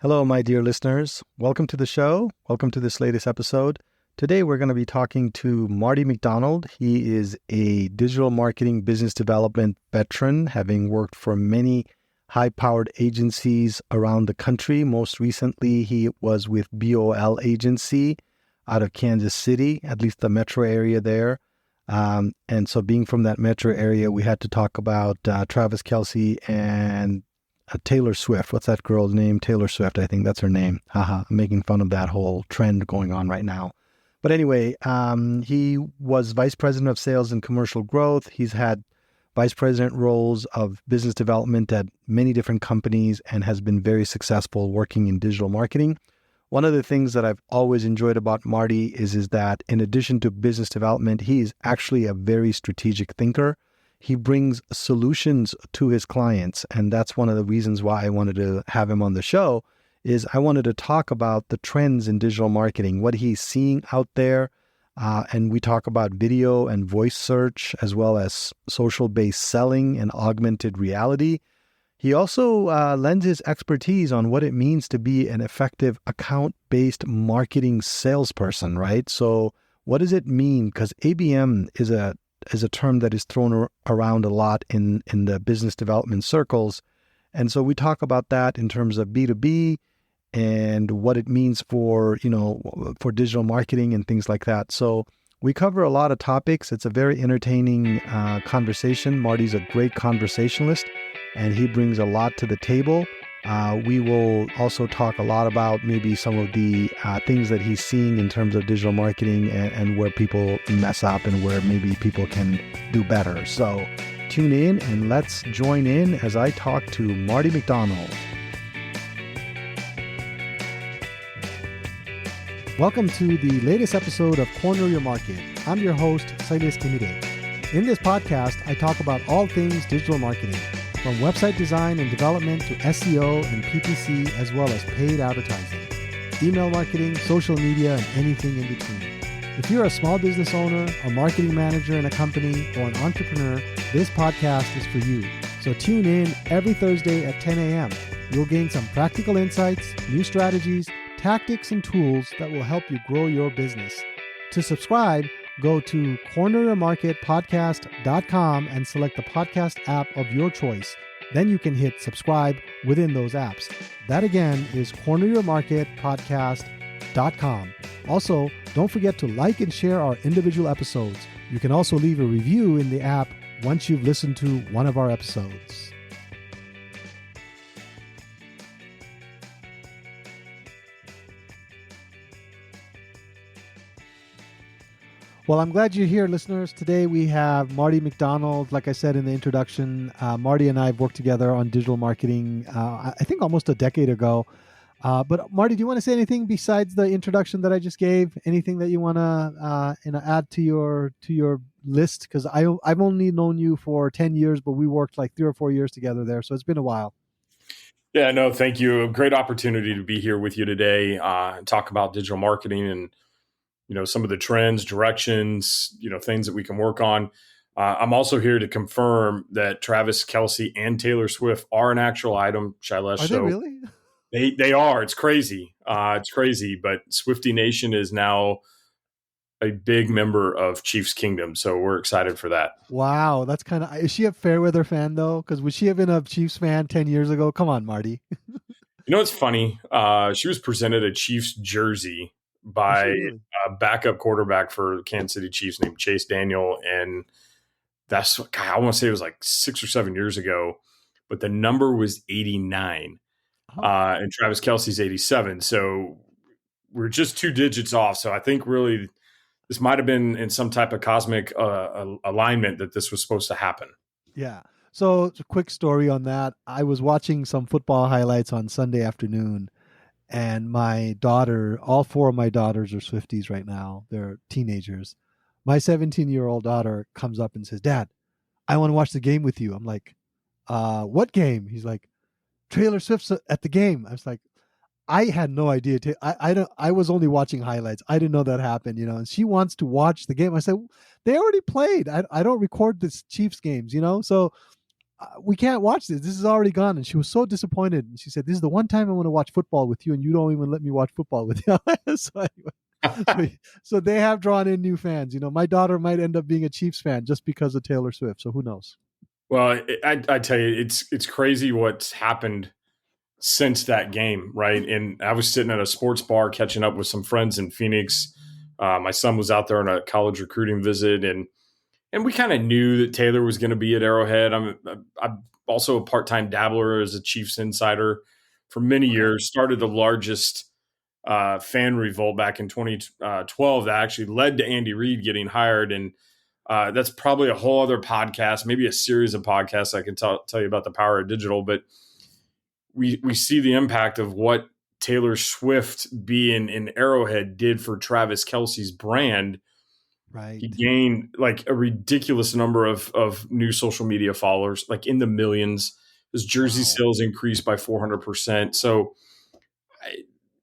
Hello, my dear listeners. Welcome to the show. Welcome to this latest episode. Today, we're going to be talking to Marty McDonald. He is a digital marketing business development veteran, having worked for many high-powered agencies around the country. Most recently, he was with BOL Agency out of Kansas City, at least the metro area there. And so being from that metro area, we had to talk about Travis Kelce and Taylor Swift. What's that girl's name? Taylor Swift, I think that's her name. Haha, I'm making fun of that whole trend going on right now. But anyway, he was vice president of sales and commercial growth. He's had vice president roles of business development at many different companies and has been very successful working in digital marketing. One of the things that I've always enjoyed about Marty is that in addition to business development, he's actually a very strategic thinker. He brings solutions to his clients, and that's one of the reasons why I wanted to have him on the show, is I wanted to talk about the trends in digital marketing, what he's seeing out there, and we talk about video and voice search, as well as social-based selling and augmented reality. He also lends his expertise on what it means to be an effective account-based marketing salesperson, right? So what does it mean? Because ABM is a term that is thrown around a lot in the business development circles. And so we talk about that in terms of B2B and what it means for digital marketing and things like that. So we cover a lot of topics. It's a very entertaining conversation. Marty's a great conversationalist, and he brings a lot to the table. We will also talk a lot about maybe some of the things that he's seeing in terms of digital marketing and where people mess up and where maybe people can do better. So tune in and let's join in as I talk to Marty McDonald. Welcome to the latest episode of Corner Your Market. I'm your host, Silas Timide. In this podcast, I talk about all things digital marketing, from website design and development to SEO and PPC, as well as paid advertising, email marketing, social media, and anything in between. If you're a small business owner, a marketing manager in a company, or an entrepreneur, this podcast is for you. So tune in every Thursday at 10 a.m. You'll gain some practical insights, new strategies, tactics, and tools that will help you grow your business. To subscribe, go to corneryourmarketpodcast.com and select the podcast app of your choice. Then you can hit subscribe within those apps. That again is corneryourmarketpodcast.com. Also, don't forget to like and share our individual episodes. You can also leave a review in the app once you've listened to one of our episodes. Well, I'm glad you're here, listeners. Today we have Marty McDonald. Like I said in the introduction, Marty and I have worked together on digital marketing, I think almost a decade ago. But Marty, do you want to say anything besides the introduction that I just gave? Anything that you want to add to your list? Because I've only known you for 10 years, but we worked like 3 or 4 years together there. So it's been a while. Yeah, no, thank you. A great opportunity to be here with you today and talk about digital marketing and some of the trends, directions, things that we can work on. I'm also here to confirm that Travis Kelce and Taylor Swift are an actual item, Shailesh. Are they really? They are. It's crazy. It's crazy. But Swiftie Nation is now a big member of Chiefs Kingdom. So we're excited for that. Wow. That's kind of, is she a Fairweather fan though? Because would she have been a Chiefs fan 10 years ago? Come on, Marty. It's funny. She was presented a Chiefs jersey by really? a backup quarterback for the Kansas City Chiefs named Chase Daniel. And that's, I want to say it was like 6 or 7 years ago, but the number was 89. And Travis Kelce's 87. So we're just 2 digits off. So I think really this might have been in some type of cosmic alignment that this was supposed to happen. Yeah. So it's a quick story on that. I was watching some football highlights on Sunday afternoon, and my daughter, all 4 of my daughters are Swifties right now. They're teenagers. My 17-year-old daughter comes up and says, "Dad, I want to watch the game with you." I'm like, what game? He's like, "Taylor Swift's at the game." I was like, I had no idea. I was only watching highlights. I didn't know that happened, and she wants to watch the game. I said, they already played. I don't record the Chiefs games, so we can't watch this. This is already gone. And she was so disappointed. And she said, this is the one time I want to watch football with you, and you don't even let me watch football with you. So anyway, so they have drawn in new fans. My daughter might end up being a Chiefs fan just because of Taylor Swift. So who knows? Well, I tell you, it's crazy what's happened since that game, right? And I was sitting at a sports bar catching up with some friends in Phoenix. My son was out there on a college recruiting visit, and we kind of knew that Taylor was going to be at Arrowhead. I'm also a part-time dabbler as a Chiefs insider for many years. Started the largest fan revolt back in 2012 that actually led to Andy Reid getting hired, and that's probably a whole other podcast, maybe a series of podcasts I can tell you about the power of digital. But we see the impact of what Taylor Swift being in Arrowhead did for Travis Kelce's brand. Right. He gained like a ridiculous number of new social media followers, like in the millions. His jersey sales increased by 400%. So,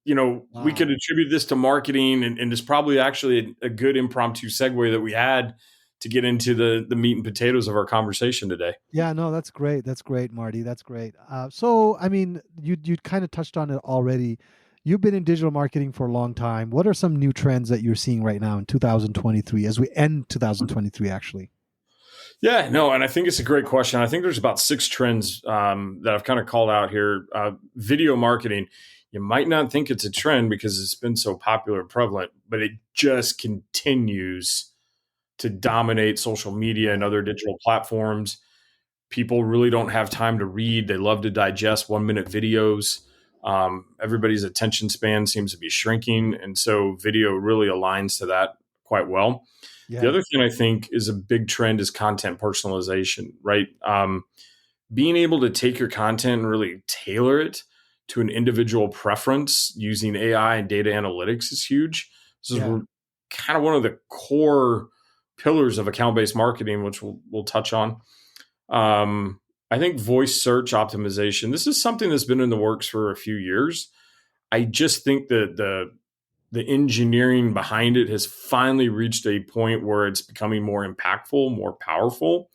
we could attribute this to marketing, and it's probably actually a good impromptu segue that we had to get into the meat and potatoes of our conversation today. Yeah, no, that's great. That's great, Marty. That's great. So, I mean, you kind of touched on it already. You've been in digital marketing for a long time. What are some new trends that you're seeing right now in 2023 as we end 2023, actually? Yeah, no, and I think it's a great question. I think there's about 6 trends that I've kind of called out here. Video marketing, you might not think it's a trend because it's been so popular and prevalent, but it just continues to dominate social media and other digital platforms. People really don't have time to read. They love to digest 1-minute videos. Everybody's attention span seems to be shrinking. And so video really aligns to that quite well. Yeah. The other thing I think is a big trend is content personalization, right? Being able to take your content and really tailor it to an individual preference using AI and data analytics is huge. This is kind of one of the core pillars of account-based marketing, which we'll touch on. I think voice search optimization, this is something that's been in the works for a few years. I just think that the engineering behind it has finally reached a point where it's becoming more impactful, more powerful.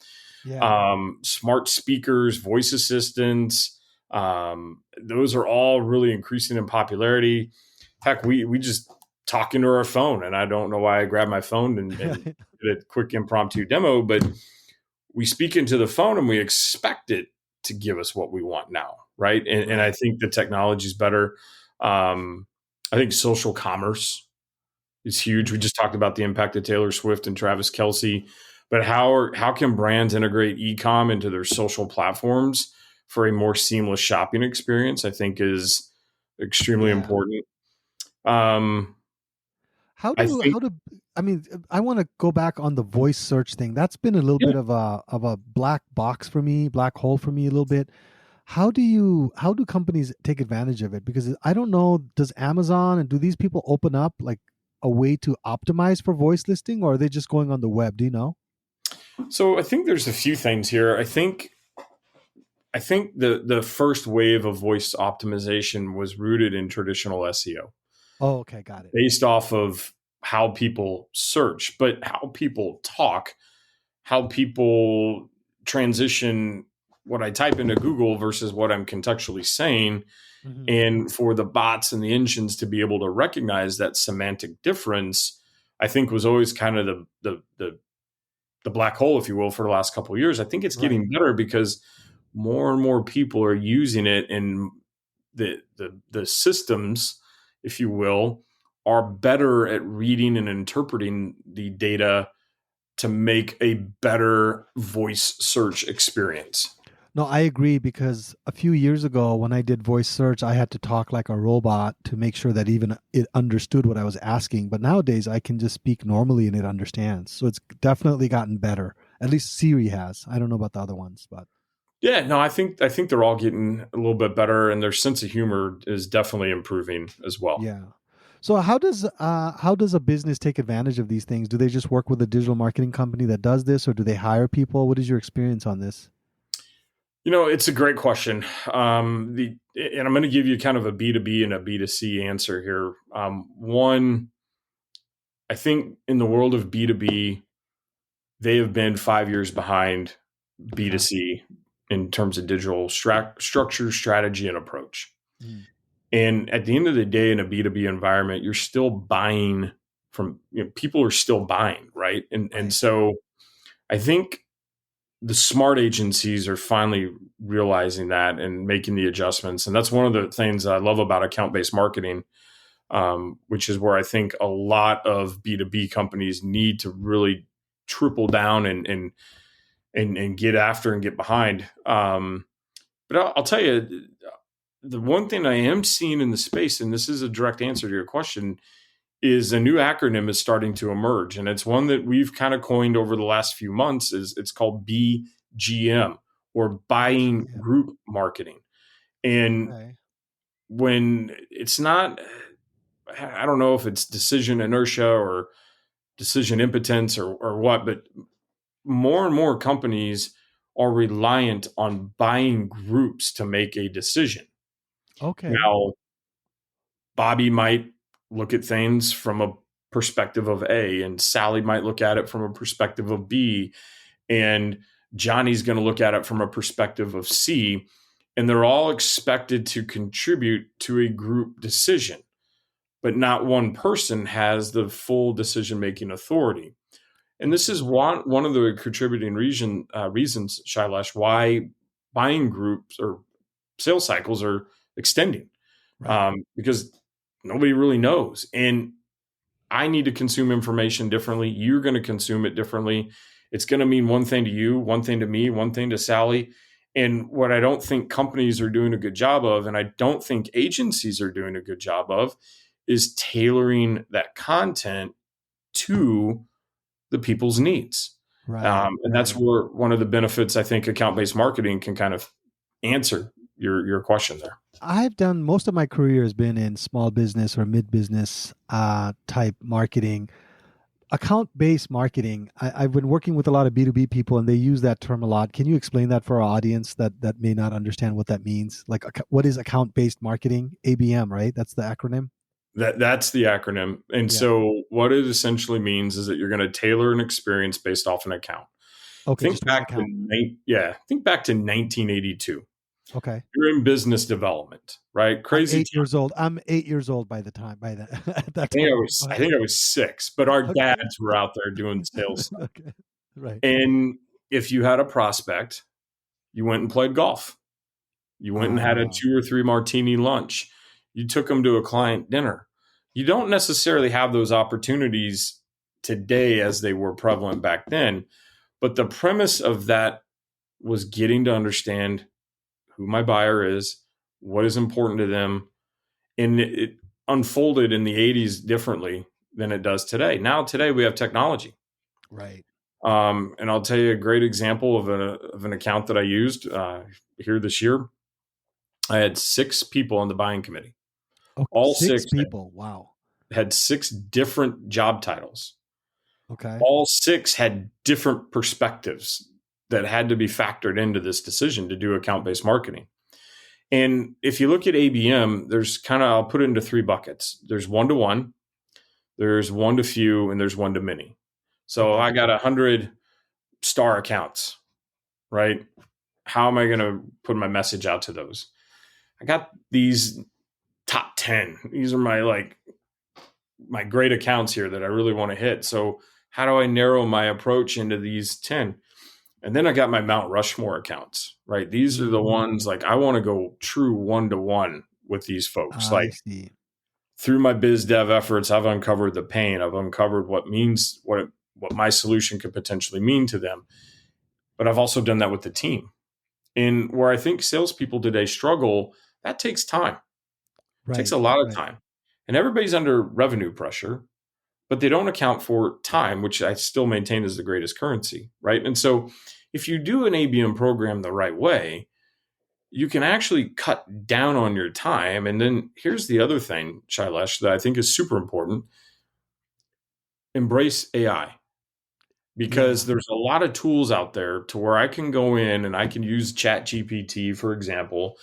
Yeah. Smart speakers, voice assistants, those are all really increasing in popularity. Heck, we just talk into our phone, and I don't know why I grabbed my phone and did a quick impromptu demo, but we speak into the phone and we expect it to give us what we want now, right? And I think the technology is better. I think social commerce is huge. We just talked about the impact of Taylor Swift and Travis Kelce, but how can brands integrate e-com into their social platforms for a more seamless shopping experience? I think is extremely important. I want to go back on the voice search thing. That's been a little bit of a black box for me, black hole for me a little bit. How do companies take advantage of it? Because I don't know, does Amazon and do these people open up like a way to optimize for voice listing, or are they just going on the web? Do you know? So I think there's a few things here. I think the first wave of voice optimization was rooted in traditional SEO. Oh, okay, got it. Based off of how people search, but how people talk, how people transition what I type into Google versus what I'm contextually saying. Mm-hmm. And for the bots and the engines to be able to recognize that semantic difference, I think was always kind of the black hole, if you will, for the last couple of years. I think it's getting better because more and more people are using it, and the systems, if you will, are better at reading and interpreting the data to make a better voice search experience. No, I agree, because a few years ago when I did voice search, I had to talk like a robot to make sure that even it understood what I was asking. But nowadays I can just speak normally and it understands. So it's definitely gotten better. At least Siri has. I don't know about the other ones, but yeah, no, I think they're all getting a little bit better, and their sense of humor is definitely improving as well. Yeah. So how does a business take advantage of these things? Do they just work with a digital marketing company that does this, or do they hire people? What is your experience on this? It's a great question. And I'm going to give you kind of a B2B and a B2C answer here. One, I think in the world of B2B, they have been 5 years behind B2C. in terms of digital structure, strategy, and approach. Mm. And at the end of the day, in a B2B environment, you're still buying from, people are still buying, right? And so I think the smart agencies are finally realizing that and making the adjustments. And that's one of the things I love about account-based marketing, which is where I think a lot of B2B companies need to really triple down and get after and get behind. But I'll tell you, the one thing I am seeing in the space, and this is a direct answer to your question, is a new acronym is starting to emerge. And it's one that we've kind of coined over the last few months. It's called BGM, or buying group marketing. And when it's not, I don't know if it's decision inertia or decision impotence or what, but more and more companies are reliant on buying groups to make a decision. Okay. Now, Bobby might look at things from a perspective of A, and Sally might look at it from a perspective of B, and Johnny's going to look at it from a perspective of C, and they're all expected to contribute to a group decision, but not one person has the full decision-making authority. And this is one of the contributing reasons, Shailesh, why buying groups or sales cycles are extending, because nobody really knows. And I need to consume information differently. You're going to consume it differently. It's going to mean one thing to you, one thing to me, one thing to Sally. And what I don't think companies are doing a good job of, and I don't think agencies are doing a good job of, is tailoring that content to the people's needs. And that's where one of the benefits, I think, account-based marketing can kind of answer your question there. I've done, most of my career has been in small business or mid-business type marketing. Account-based marketing, I've been working with a lot of B2B people, and they use that term a lot. Can you explain that for our audience that may not understand what that means? Like, what is account-based marketing? ABM, right? That's the acronym? That's the acronym. And so what it essentially means is that you're going to tailor an experience based off an account. Okay. Think back to 1982. Okay. You're in business development, right? Crazy. I'm 8 years old. I'm 8 years old by that time. At that time. I think I was 6, but our dads were out there doing sales stuff. Okay. Right. And if you had a prospect, you went and played golf. You went and had a 2 or 3 martini lunch. You took them to a client dinner. You don't necessarily have those opportunities today as they were prevalent back then. But the premise of that was getting to understand who my buyer is, what is important to them. And it unfolded in the 80s differently than it does today. Now, today we have technology. Right. And I'll tell you a great example of an account that I used here this year. I had 6 people on the buying committee. Okay. All 6 6 people. Wow. Had 6 different job titles. Okay. All 6 had different perspectives that had to be factored into this decision to do account-based marketing. And if you look at ABM, there's I'll put it into 3 buckets. There's one-to-one, there's one-to-few, and there's one-to-many. So I got 100 star accounts, right? How am I going to put my message out to those? I got these top 10. These are my great accounts here that I really want to hit. So how do I narrow my approach into these 10? And then I got my Mount Rushmore accounts, right? These are the ones I want to go true one-to-one with these folks. I see. Through my biz dev efforts, I've uncovered the pain. I've uncovered what my solution could potentially mean to them. But I've also done that with the team. And where I think salespeople today struggle, that takes time. It takes a lot of time. And everybody's under revenue pressure, but they don't account for time, which I still maintain is the greatest currency, right? And so if you do an ABM program the right way, you can actually cut down on your time. And then here's the other thing, Shailesh, that I think is super important. Embrace AI. Because there's a lot of tools out there to where I can go in and I can use ChatGPT, for example,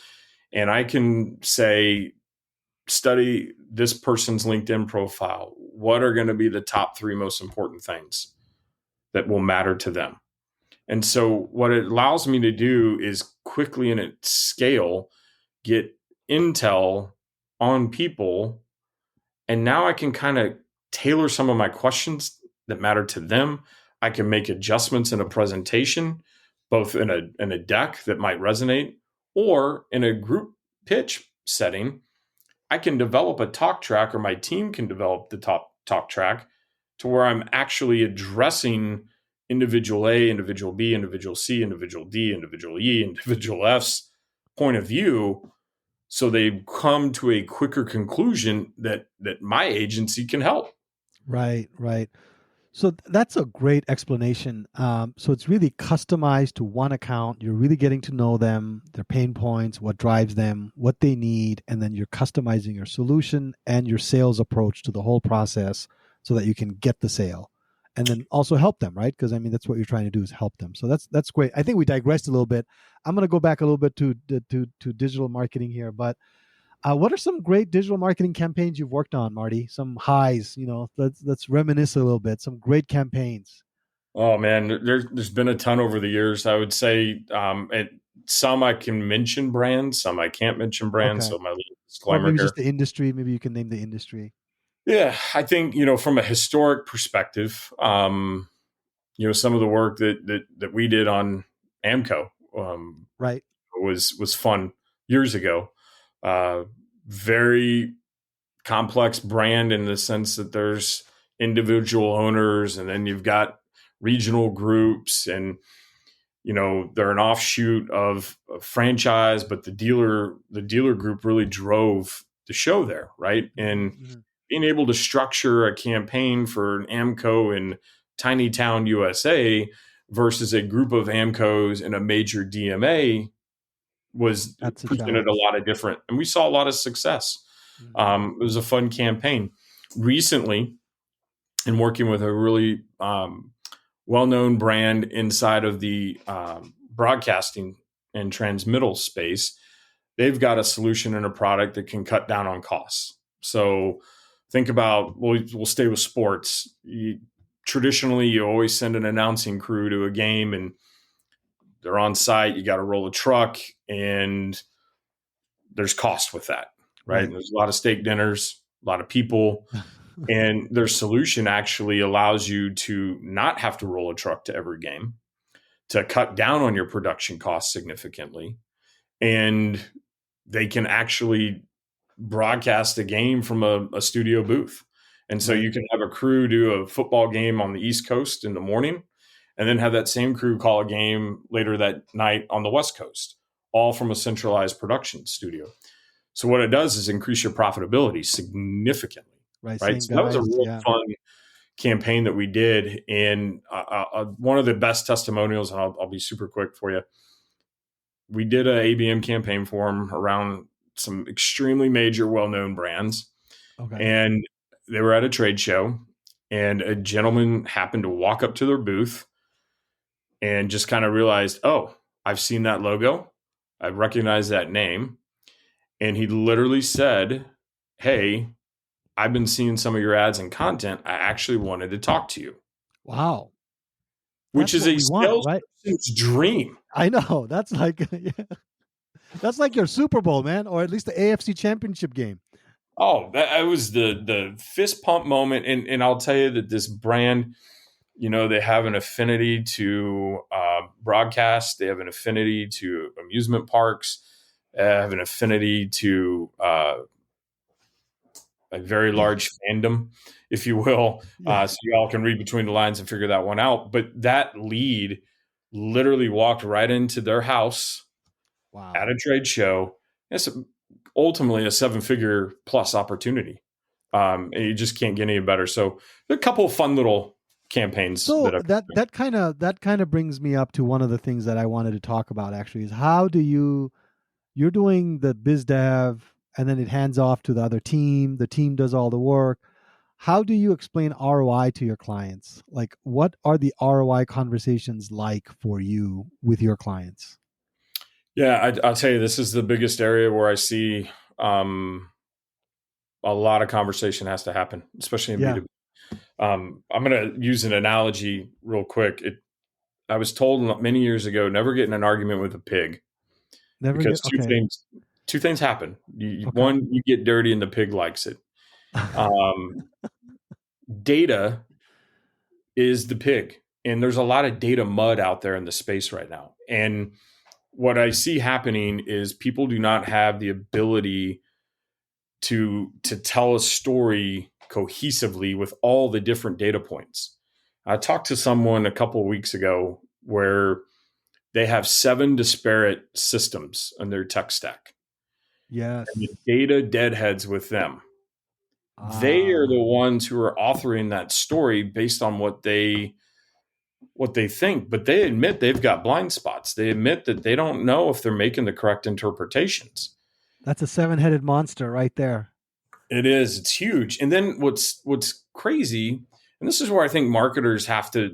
and I can say, study this person's LinkedIn profile. What are going to be the top 3 most important things that will matter to them? And so what it allows me to do is quickly and at scale get intel on people. And now I can kind of tailor some of my questions that matter to them. I can make adjustments in a presentation, both in a deck that might resonate or in a group pitch setting. I can develop a talk track, or my team can develop the talk track to where I'm actually addressing individual A, individual B, individual C, individual D, individual E, individual F's point of view, so they come to a quicker conclusion that my agency can help. Right, right. So that's a great explanation. So it's really customized to one account. You're really getting to know them, their pain points, what drives them, what they need, and then you're customizing your solution and your sales approach to the whole process so that you can get the sale, and then also help them, right? Because I mean, that's what you're trying to do, is help them. So that's great. I think we digressed a little bit. I'm going to go back a little bit to digital marketing here, but what are some great digital marketing campaigns you've worked on, Marty? Some highs, let's reminisce a little bit. Some great campaigns. Oh man, there's been a ton over the years. I would say, some I can mention brands, some I can't mention brands. Okay. So my little Or disclaimer maybe here. just the industry. Maybe you can name the industry. Yeah, I think from a historic perspective, some of the work that we did on Amco Right. was fun years ago. Very complex brand in the sense that there's individual owners, and then you've got regional groups, and they're an offshoot of a franchise, but the dealer group really drove the show there, right? And Mm-hmm. being able to structure a campaign for an Amco in tiny town USA versus a group of Amcos in a major DMA was That's a presented a challenge. lot of different, and we saw a lot of success. Mm-hmm. It was a fun campaign. Recently, in working with a really well-known brand inside of the broadcasting and transmittal space, they've got a solution and a product that can cut down on costs. So think about, we'll stay with sports. Traditionally, you always send an announcing crew to a game, and they're on site. You got to roll a truck, and there's cost with that, right? Right. And there's a lot of steak dinners, a lot of people. And their solution actually allows you to not have to roll a truck to every game, to cut down on your production costs significantly. And they can actually broadcast a game from a studio booth. And so Right. you can have a crew do a football game on the East Coast in the morning, and then have that same crew call a game later that night on the West Coast, all from a centralized production studio. So what it does is increase your profitability significantly. Right. Right. Same So that was a guys. real Yeah. fun campaign that we did. And one of the best testimonials, and I'll be super quick for you. We did a ABM campaign for them around some extremely major, well-known brands. Okay. And they were at a trade show, and a gentleman happened to walk up to their booth and just kind of realized, oh, I've seen that logo. I recognize that name. And he literally said, hey, I've been seeing some of your ads and content. I actually wanted to talk to you. Wow. Which That's is what a we want, right? salesperson's dream. I know. That's like, yeah. That's like your Super Bowl, man, or at least the AFC Championship game. Oh, that was the fist pump moment. And I'll tell you that this brand, they have an affinity to broadcast. They have an affinity to amusement parks. They have an affinity to a very large fandom, if you will. Yeah. So you all can read between the lines and figure that one out. But that lead literally walked right into their house at Wow. a trade show. It's ultimately a 7-figure plus opportunity. And you just can't get any better. So there are a couple of fun little campaigns So that I've that kind of brings me up to one of the things that I wanted to talk about, actually, is how do you're doing the biz dev, and then it hands off to the other team. The team does all the work. How do you explain ROI to your clients? Like, what are the ROI conversations like for you with your clients? Yeah, I'll tell you, this is the biggest area where I see a lot of conversation has to happen, especially in Yeah. B2B. I'm going to use an analogy real quick. I was told many years ago, never get in an argument with a pig Never because get okay. two things happen. Okay. One, you get dirty and the pig likes it. Um, Data is the pig. And there's a lot of data mud out there in the space right now. And what I see happening is people do not have the ability to tell a story cohesively with all the different data points. I talked to someone a couple of weeks ago where they have 7 disparate systems in their tech stack. Yes. And the data deadheads with them. They are Ah, the ones who are authoring that story based on what they think, but they admit they've got blind spots. They admit that they don't know if they're making the correct interpretations. that's a seven-headed monster right there. It is. It's huge. And then what's crazy, and this is where I think marketers have to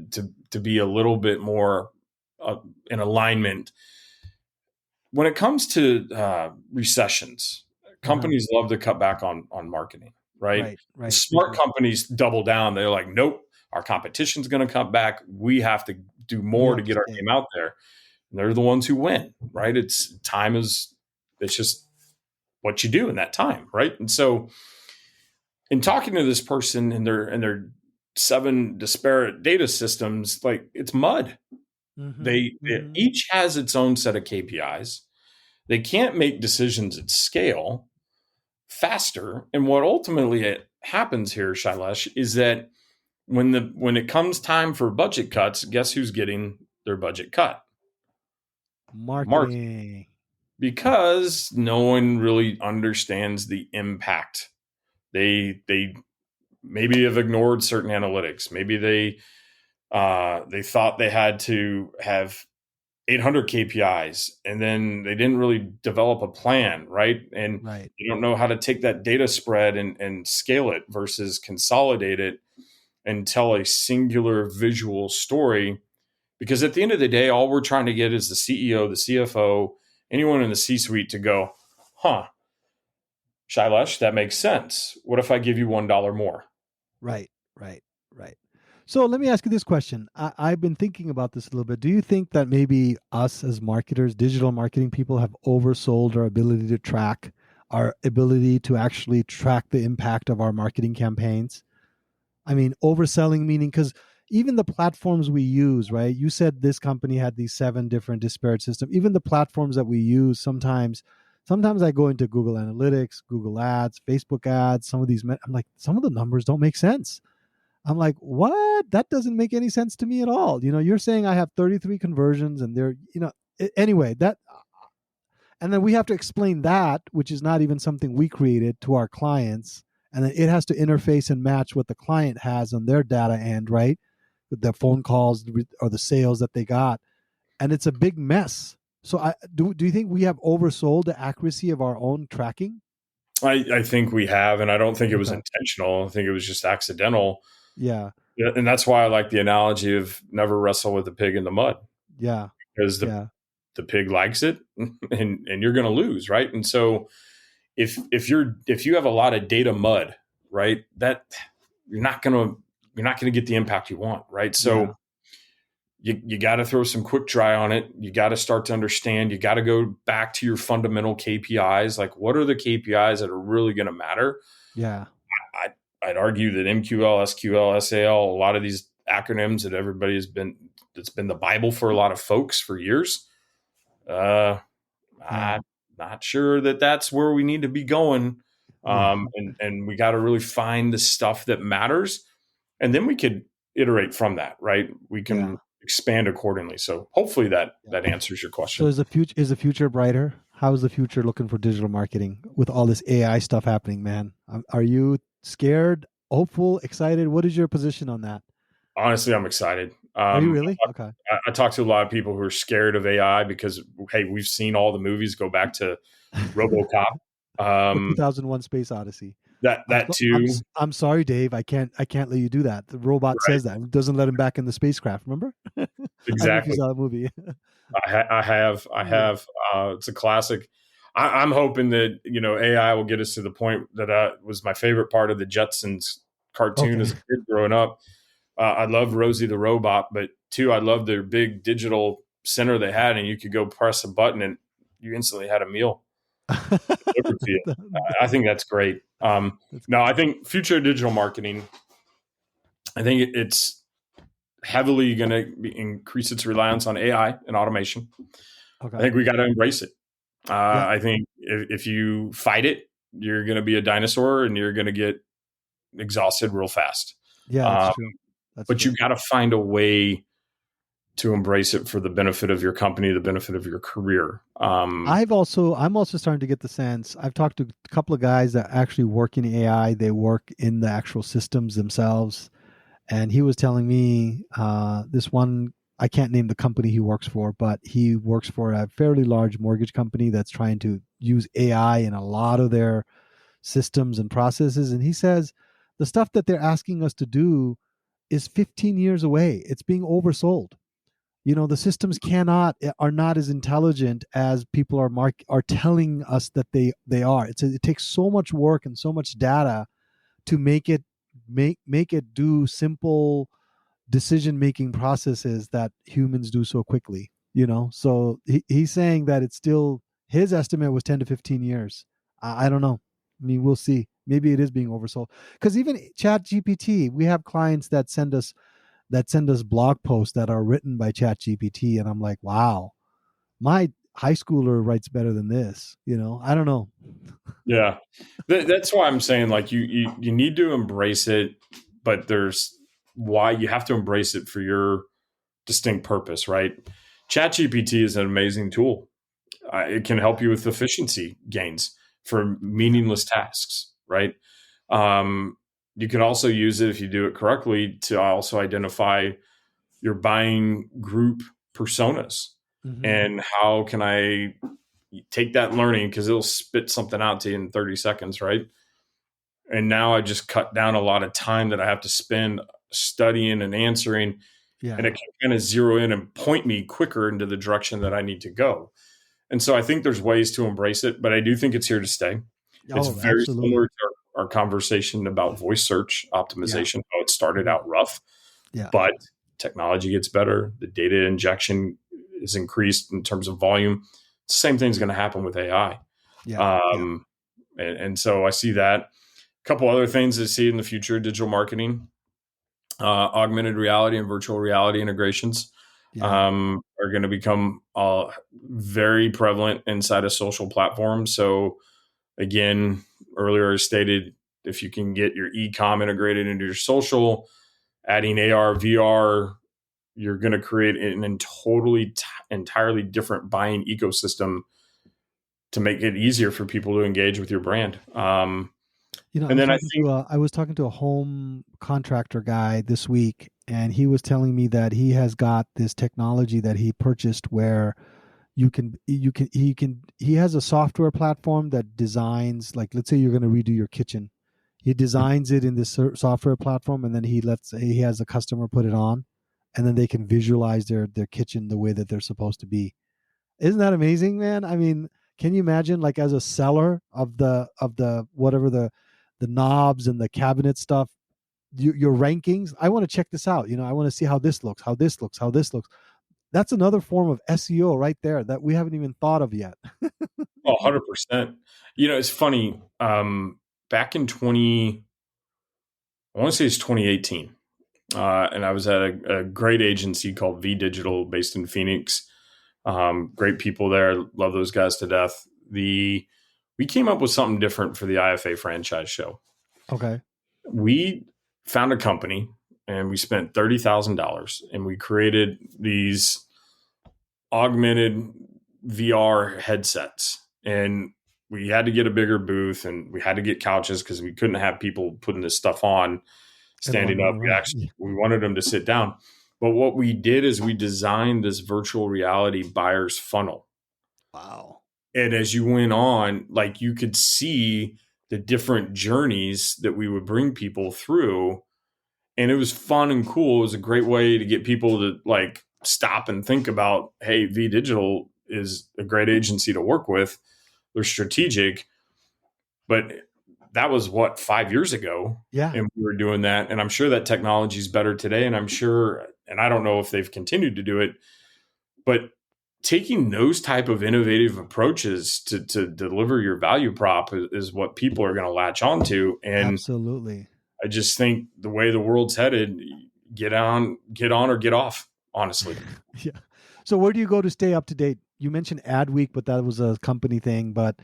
be a little bit more in alignment. When it comes to recessions, companies love to cut back on marketing, right? Right, right. Smart companies double down. They're like, nope, our competition's going to cut back. We have to do more to get our name out there. And they're the ones who win, right? It's just what you do in that time, right? And so in talking to this person and their 7 disparate data systems, like it's mud. It each has its own set of KPIs. They can't make decisions at scale faster. And what ultimately happens here, Shailesh, is that when it comes time for budget cuts, guess who's getting their budget cut? Marketing. Because no one really understands the impact. They maybe have ignored certain analytics. Maybe they thought they had to have 800 KPIs, and then they didn't really develop a plan, right? And you don't know how to take that data spread and scale it versus consolidate it and tell a singular visual story. Because at the end of the day, all we're trying to get is the CEO, the CFO, anyone in the C-suite to go, Shailesh, that makes sense. What if I give you $1 more? Right. So let me ask you this question. I've been thinking about this a little bit. Do you think that maybe us as marketers, digital marketing people, have oversold our ability to track, our ability to actually track the impact of our marketing campaigns? I mean, overselling meaning, because even the platforms we use, right? You said this company had these 7 different disparate systems. Even the platforms that we use, sometimes I go into Google Analytics, Google Ads, Facebook ads, some of these, I'm like, some of the numbers don't make sense. I'm like, what? That doesn't make any sense to me at all. You're saying I have 33 conversions and they're, anyway, and then we have to explain that, which is not even something we created, to our clients. And then it has to interface and match what the client has on their data end, right? The phone calls or the sales that they got. And it's a big mess. So do you think we have oversold the accuracy of our own tracking? I think we have, and I don't think it was intentional. I think it was just accidental. Yeah. And that's why I like the analogy of never wrestle with the pig in the mud. Yeah. Because the pig likes it and you're going to lose, right? And so if you have a lot of data mud, right, that you're not going to get the impact you want, right? So you got to throw some quick dry on it. You got to start to understand. You got to go back to your fundamental KPIs. Like, what are the KPIs that are really going to matter? Yeah. I'd argue that MQL, SQL, SAL, a lot of these acronyms that everybody it's been the Bible for a lot of folks for years. I'm not sure that that's where we need to be going. And we got to really find the stuff that matters. And then we could iterate from that, right? We can expand accordingly. So hopefully that answers your question. So is the future brighter? How is the future looking for digital marketing with all this AI stuff happening, man? Are you scared, hopeful, excited? What is your position on that? Honestly, I'm excited. Are you really? Okay. I talk to a lot of people who are scared of AI because, hey, we've seen all the movies go back to RoboCop. 2001: Space Odyssey. Too. I'm sorry, Dave. I can't let you do that. The robot says that. It doesn't let him back in the spacecraft. Remember? Exactly. I don't know if you saw that movie. I have. It's a classic. I'm hoping that AI will get us to the point that was my favorite part of the Jetsons cartoon as a kid growing up. I love Rosie the Robot, but two, I love their big digital center they had, and you could go press a button and you instantly had a meal delivered to you. I think that's great. No, I think future digital marketing, I think it's heavily going to increase its reliance on AI and automation. Okay. I think we got to embrace it. Yeah. I think if you fight it, you're going to be a dinosaur and you're going to get exhausted real fast. Yeah, that's true. But you got to find a way to embrace it for the benefit of your company, the benefit of your career. I'm also starting to get the sense. I've talked to a couple of guys that actually work in AI. They work in the actual systems themselves, and he was telling me this one. I can't name the company he works for, but he works for a fairly large mortgage company that's trying to use AI in a lot of their systems and processes. And he says the stuff that they're asking us to do is 15 years away. It's being oversold. The systems are not as intelligent as people are telling us that they are. It takes so much work and so much data to make it do simple decision making processes that humans do so quickly. So he's saying that it's still, his estimate was 10 to 15 years. I don't know. I mean, we'll see. Maybe it is being oversold, because even Chat GPT, we have clients that send us blog posts that are written by Chat GPT, and I'm like, wow, my high schooler writes better than this. I don't know. Yeah, that's why I'm saying, like, you need to embrace it, but there's why you have to embrace it for your distinct purpose, right? ChatGPT is an amazing tool. It can help you with efficiency gains for meaningless tasks, right? You can also use it, if you do it correctly, to also identify your buying group personas. Mm-hmm. And how can I take that learning, because it'll spit something out to you in 30 seconds, right? And now I just cut down a lot of time that I have to spend studying and answering. Yeah. And it can kind of zero in and point me quicker into the direction that I need to go. And so I think there's ways to embrace it, but I do think it's here to stay. It's very absolutely similar to our conversation about voice search optimization, how it started out rough, but technology gets better. The data injection is increased in terms of volume. The same thing's going to happen with AI. And so I see that. A couple other things I see in the future: digital marketing, augmented reality and virtual reality integrations are going to become very prevalent inside of social platforms. So again, earlier I stated, if you can get your e-com integrated into your social, adding AR, VR, you're going to create an entirely different buying ecosystem to make it easier for people to engage with your brand. I was talking to a home contractor guy this week, and he was telling me that he has got this technology that he purchased where he has a software platform that designs, like, let's say you're going to redo your kitchen. He designs it in this software platform, and then he has a customer put it on, and then they can visualize their kitchen the way that they're supposed to be. Isn't that amazing, man? I mean, can you imagine, like, as a seller of the whatever the knobs and the cabinet stuff, your rankings? I want to check this out. I want to see how this looks. That's another form of SEO right there that we haven't even thought of yet. 100%. It's funny. Back in I want to say it's 2018. And I was at a great agency called V Digital based in Phoenix. Great people there. Love those guys to death. We came up with something different for the IFA franchise show. Okay. We found a company and we spent $30,000 and we created these augmented VR headsets, and we had to get a bigger booth and we had to get couches because we couldn't have people putting this stuff on standing up. We wanted them to sit down. But what we did is we designed this virtual reality buyer's funnel. Wow. And as you went on, like, you could see the different journeys that we would bring people through. And it was fun and cool. It was a great way to get people to, like, stop and think about, hey, V Digital is a great agency to work with. They're strategic. But that was what, 5 years ago. Yeah. And we were doing that. And I'm sure that technology is better today. And I'm sure, and I don't know if they've continued to do it, but taking those type of innovative approaches to deliver your value prop is what people are going to latch onto. And absolutely. I just think the way the world's headed, get on or get off, honestly. Yeah. So where do you go to stay up to date? You mentioned Adweek, but that was a company thing. But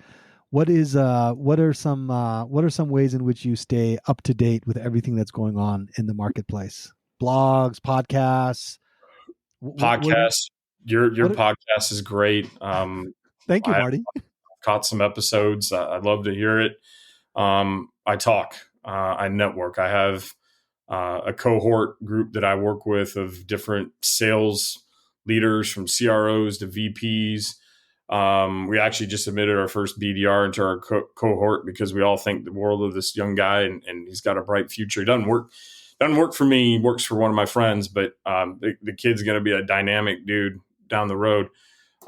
what are some ways in which you stay up to date with everything that's going on in the marketplace? Blogs, podcasts. Podcasts. Your podcast is great. Thank you, Marty. I've caught some episodes. I'd love to hear it. I talk. I network. I have a cohort group that I work with of different sales leaders, from CROs to VPs. We actually just submitted our first BDR into our cohort because we all think the world of this young guy, and he's got a bright future. It doesn't work for me. He works for one of my friends, but the kid's going to be a dynamic dude down the road.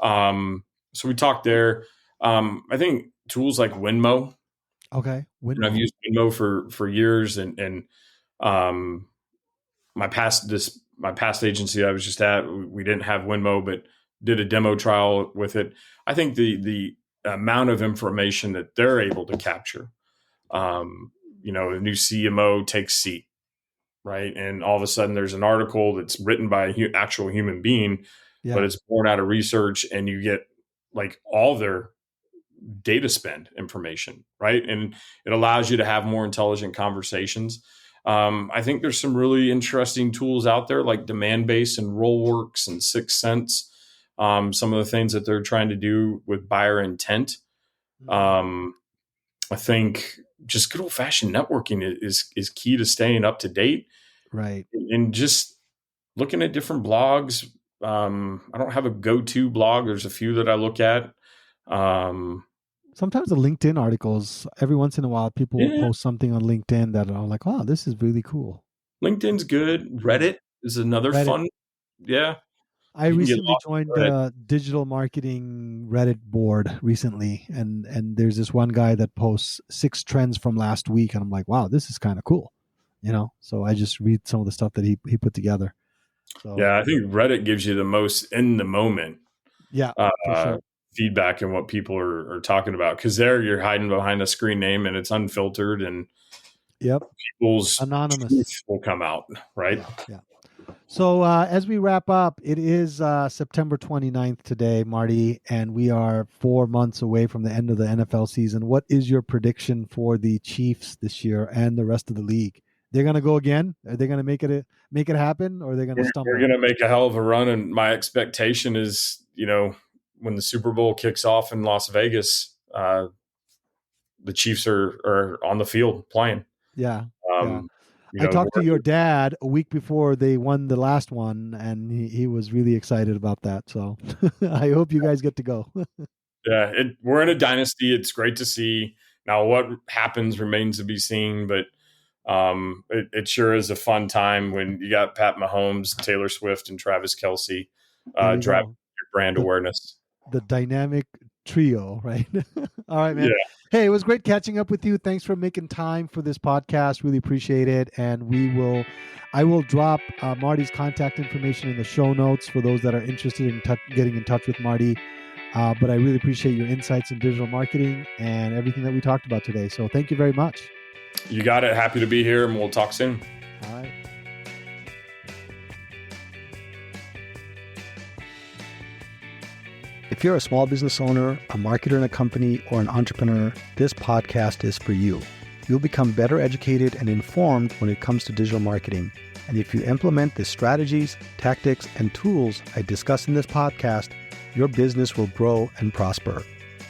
So we talked there. I think tools like Winmo. Okay. Winmo. I've used Winmo for years, and my past agency I was just at, we didn't have Winmo, but did a demo trial with it. I think the amount of information that they're able to capture, a new CMO takes seat, right? And all of a sudden there's an article that's written by an actual human being, but it's born out of research, and you get like all their data spend information, right? And it allows you to have more intelligent conversations. I think there's some really interesting tools out there like Demandbase and Rollworks and 6 Sense. Some of the things that they're trying to do with buyer intent. I think just good old fashioned networking is key to staying up to date. Right. And just looking at different blogs. I don't have a go-to blog. There's a few that I look at. Sometimes the LinkedIn articles, every once in a while, people will post something on LinkedIn that are like, wow, this is really cool. LinkedIn's good. Reddit is another fun. Yeah. I recently joined the digital marketing Reddit board recently, and there's this one guy that posts 6 trends from last week, and I'm like, wow, this is kind of cool, So I just read some of the stuff that he put together. So, yeah, I think Reddit gives you the most in the moment. Yeah, for sure. Feedback and what people are talking about, because there you're hiding behind a screen name and it's unfiltered, and people's anonymous truth will come out, right? Yeah. So as we wrap up, it is September 29th today, Marty, and we are 4 months away from the end of the NFL season. What is your prediction for the Chiefs this year and the rest of the league? They're going to go again? Are they going to make it happen, or are they going to stumble? We're going to make a hell of a run, and my expectation is, when the Super Bowl kicks off in Las Vegas, the Chiefs are on the field playing. Yeah. I talked to your dad a week before they won the last one, and he was really excited about that. So I hope you guys get to go. Yeah, we're in a dynasty. It's great to see. Now, what happens remains to be seen, but it sure is a fun time when you got Pat Mahomes, Taylor Swift, and Travis Kelce driving your brand awareness. The dynamic trio, right? All right, man. Yeah. Hey, it was great catching up with you. Thanks for making time for this podcast. Really appreciate it. And I will drop Marty's contact information in the show notes for those that are interested in getting in touch with Marty. But I really appreciate your insights in digital marketing and everything that we talked about today. So thank you very much. You got it. Happy to be here, and we'll talk soon. All right. If you're a small business owner, a marketer in a company, or an entrepreneur, this podcast is for you. You'll become better educated and informed when it comes to digital marketing. And if you implement the strategies, tactics, and tools I discuss in this podcast, your business will grow and prosper.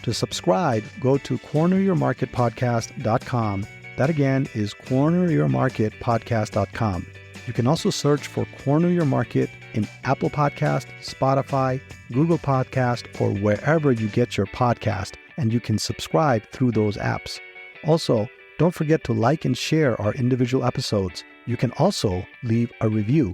To subscribe, go to corneryourmarketpodcast.com. That again is corneryourmarketpodcast.com. You can also search for Corner Your Market in Apple Podcast, Spotify, Google Podcast, or wherever you get your podcast, and you can subscribe through those apps. Also, don't forget to like and share our individual episodes. You can also leave a review.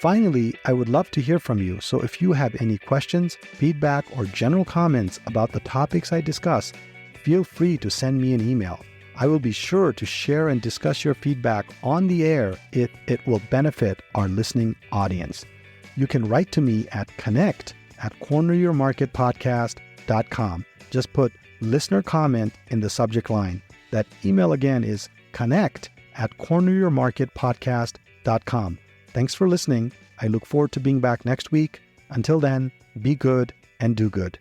Finally, I would love to hear from you, so if you have any questions, feedback, or general comments about the topics I discuss, feel free to send me an email. I will be sure to share and discuss your feedback on the air if it will benefit our listening audience. You can write to me at connect@corneryourmarketpodcast.com. Just put listener comment in the subject line. That email again is connect@corneryourmarketpodcast.com. Thanks for listening. I look forward to being back next week. Until then, be good and do good.